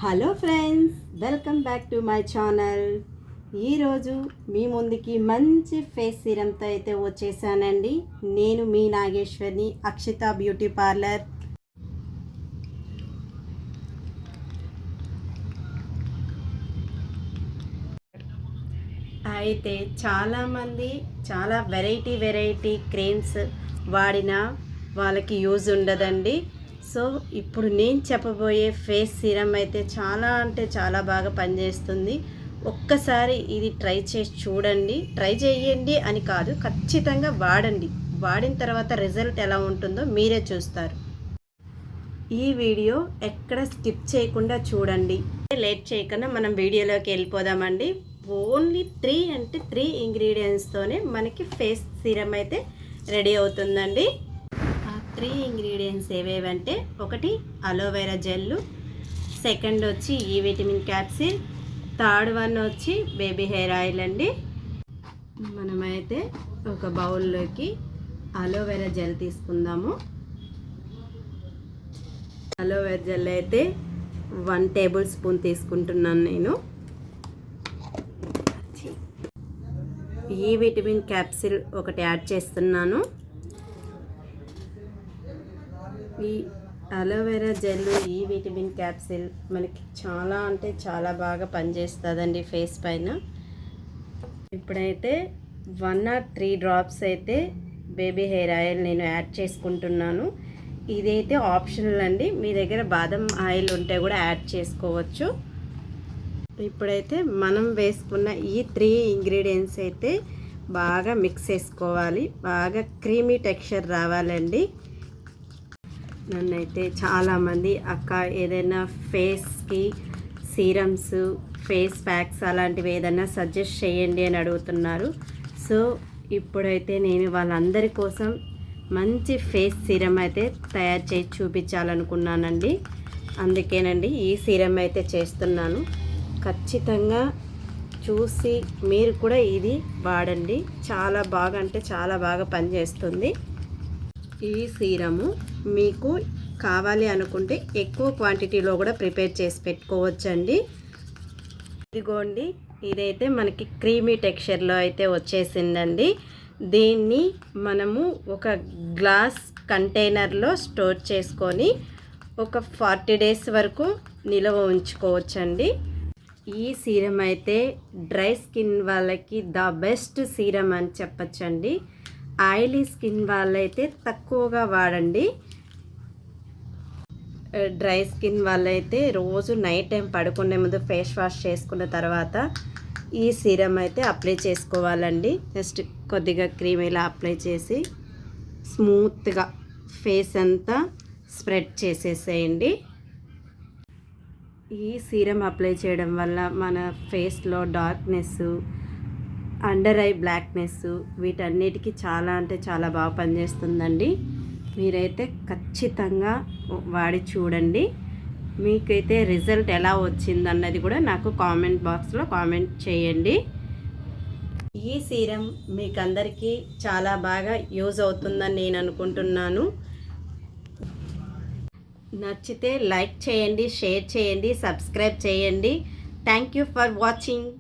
Hello friends, welcome back to my channel. ఈరోజు మీ ముందుకి మంచి ఫేస్ సీరంతో అయితే వచ్చేసానండి. నేను మీ నాగేశ్వర్ని, అక్షిత బ్యూటీ పార్లర్. అయితే చాలామంది చాలా వెరైటీ క్రీమ్స్ వాడినా వాళ్ళకి యూజ్ ఉండదండి. సో ఇప్పుడు నేను చెప్పబోయే ఫేస్ సీరం అయితే చాలా బాగా పనిచేస్తుంది. ఒక్కసారి ఇది ట్రై చేసి చూడండి. ట్రై చేయండి అని కాదు, ఖచ్చితంగా వాడండి. వాడిన తర్వాత రిజల్ట్ ఎలా ఉంటుందో మీరే చూస్తారు. ఈ వీడియో ఎక్కడ స్కిప్ చేయకుండా చూడండి. లేట్ చేయకుండా మనం వీడియోలోకి వెళ్ళిపోదామండి. ఓన్లీ 3 ఇంగ్రీడియంట్స్తోనే మనకి ఫేస్ సీరం అయితే రెడీ అవుతుందండి. 3 ఇంగ్రీడియంట్స్ ఏవేవంటే, ఒకటి అలోవెరా జెల్లు, సెకండ్ వచ్చి ఈ విటమిన్ క్యాప్సిల్, థర్డ్ వన్ వచ్చి బేబీ హెయిర్ ఆయిల్ అండి. మనమైతే ఒక బౌల్లోకి అలోవెరా జెల్ తీసుకుందాము. అలోవెరా జెల్ అయితే 1 టేబుల్ స్పూన్ తీసుకుంటున్నాను నేను. ఈ విటమిన్ క్యాప్సిల్ ఒకటి యాడ్ చేస్తున్నాను. ఈ అలోవెరా జెల్, ఈ విటమిన్ క్యాప్సిల్ మనకి చాలా బాగా పనిచేస్తుందండి ఫేస్ పైన. ఇప్పుడైతే 1 or 3 డ్రాప్స్ అయితే బేబీ హెయిర్ ఆయిల్ నేను యాడ్ చేసుకుంటున్నాను. ఇదైతే ఆప్షనల్ అండి, మీ దగ్గర బాదం ఆయిల్ ఉంటే కూడా యాడ్ చేసుకోవచ్చు. ఇప్పుడైతే మనం వేసుకున్న ఈ 3 ఇంగ్రీడియంట్స్ అయితే బాగా మిక్స్ చేసుకోవాలి. బాగా క్రీమీ టెక్స్చర్ రావాలండి. నన్నైతే చాలామంది అక్క ఏదైనా ఫేస్కి సీరమ్స్, ఫేస్ ప్యాక్స్ అలాంటివి ఏదైనా సజెస్ట్ చేయండి అని అడుగుతున్నారు. సో ఇప్పుడైతే నేను వాళ్ళందరి కోసం మంచి ఫేస్ సీరం అయితే తయారు చేసి చూపించాలనుకున్నానండి. అందుకేనండి ఈ సీరం అయితే చేస్తున్నాను. ఖచ్చితంగా చూసి మీరు కూడా ఇది వాడండి. చాలా బాగా పనిచేస్తుంది. ఈ సీరము మీకు కావాలి అనుకుంటే ఎక్కువ క్వాంటిటీలో కూడా ప్రిపేర్ చేసి పెట్టుకోవచ్చండి. ఇదిగోండి, ఇదైతే మనకి క్రీమీ టెక్స్చర్లో అయితే వచ్చేసిందండి. దీన్ని మనము ఒక గ్లాస్ కంటైనర్లో స్టోర్ చేసుకొని ఒక 40 days వరకు నిల్వ ఉంచుకోవచ్చండి. ఈ సీరం అయితే డ్రై స్కిన్ వాళ్ళకి ద బెస్ట్ సీరం అని చెప్పచ్చండి. ఆయిలీ స్కిన్ వాళ్ళైతే తక్కువగా వాడండి. డ్రై స్కిన్ వాళ్ళైతే రోజు నైట్ టైం పడుకునే ముందు ఫేస్ వాష్ చేసుకున్న తర్వాత ఈ సీరం అయితే అప్లై చేసుకోవాలండి. జస్ట్ కొద్దిగా క్రీమ్ ఇలా అప్లై చేసి స్మూత్గా ఫేస్ అంతా స్ప్రెడ్ చేసేసేయండి. ఈ సీరం అప్లై చేయడం వల్ల మన ఫేస్లో డార్క్నెస్, అండర్ ఐ బ్లాక్నెస్ వీటన్నిటికీ చాలా బాగా పనిచేస్తుందండి. మీరైతే ఖచ్చితంగా వాడి చూడండి. మీకైతే రిజల్ట్ ఎలా వచ్చిందన్నది కూడా నాకు కామెంట్ బాక్స్లో కామెంట్ చేయండి. ఈ సీరం మీకు అందరికీ చాలా బాగా యూజ్ అవుతుందని నేను అనుకుంటున్నాను. నచ్చితే లైక్ చేయండి, షేర్ చేయండి, సబ్స్క్రైబ్ చేయండి. Thank you for watching.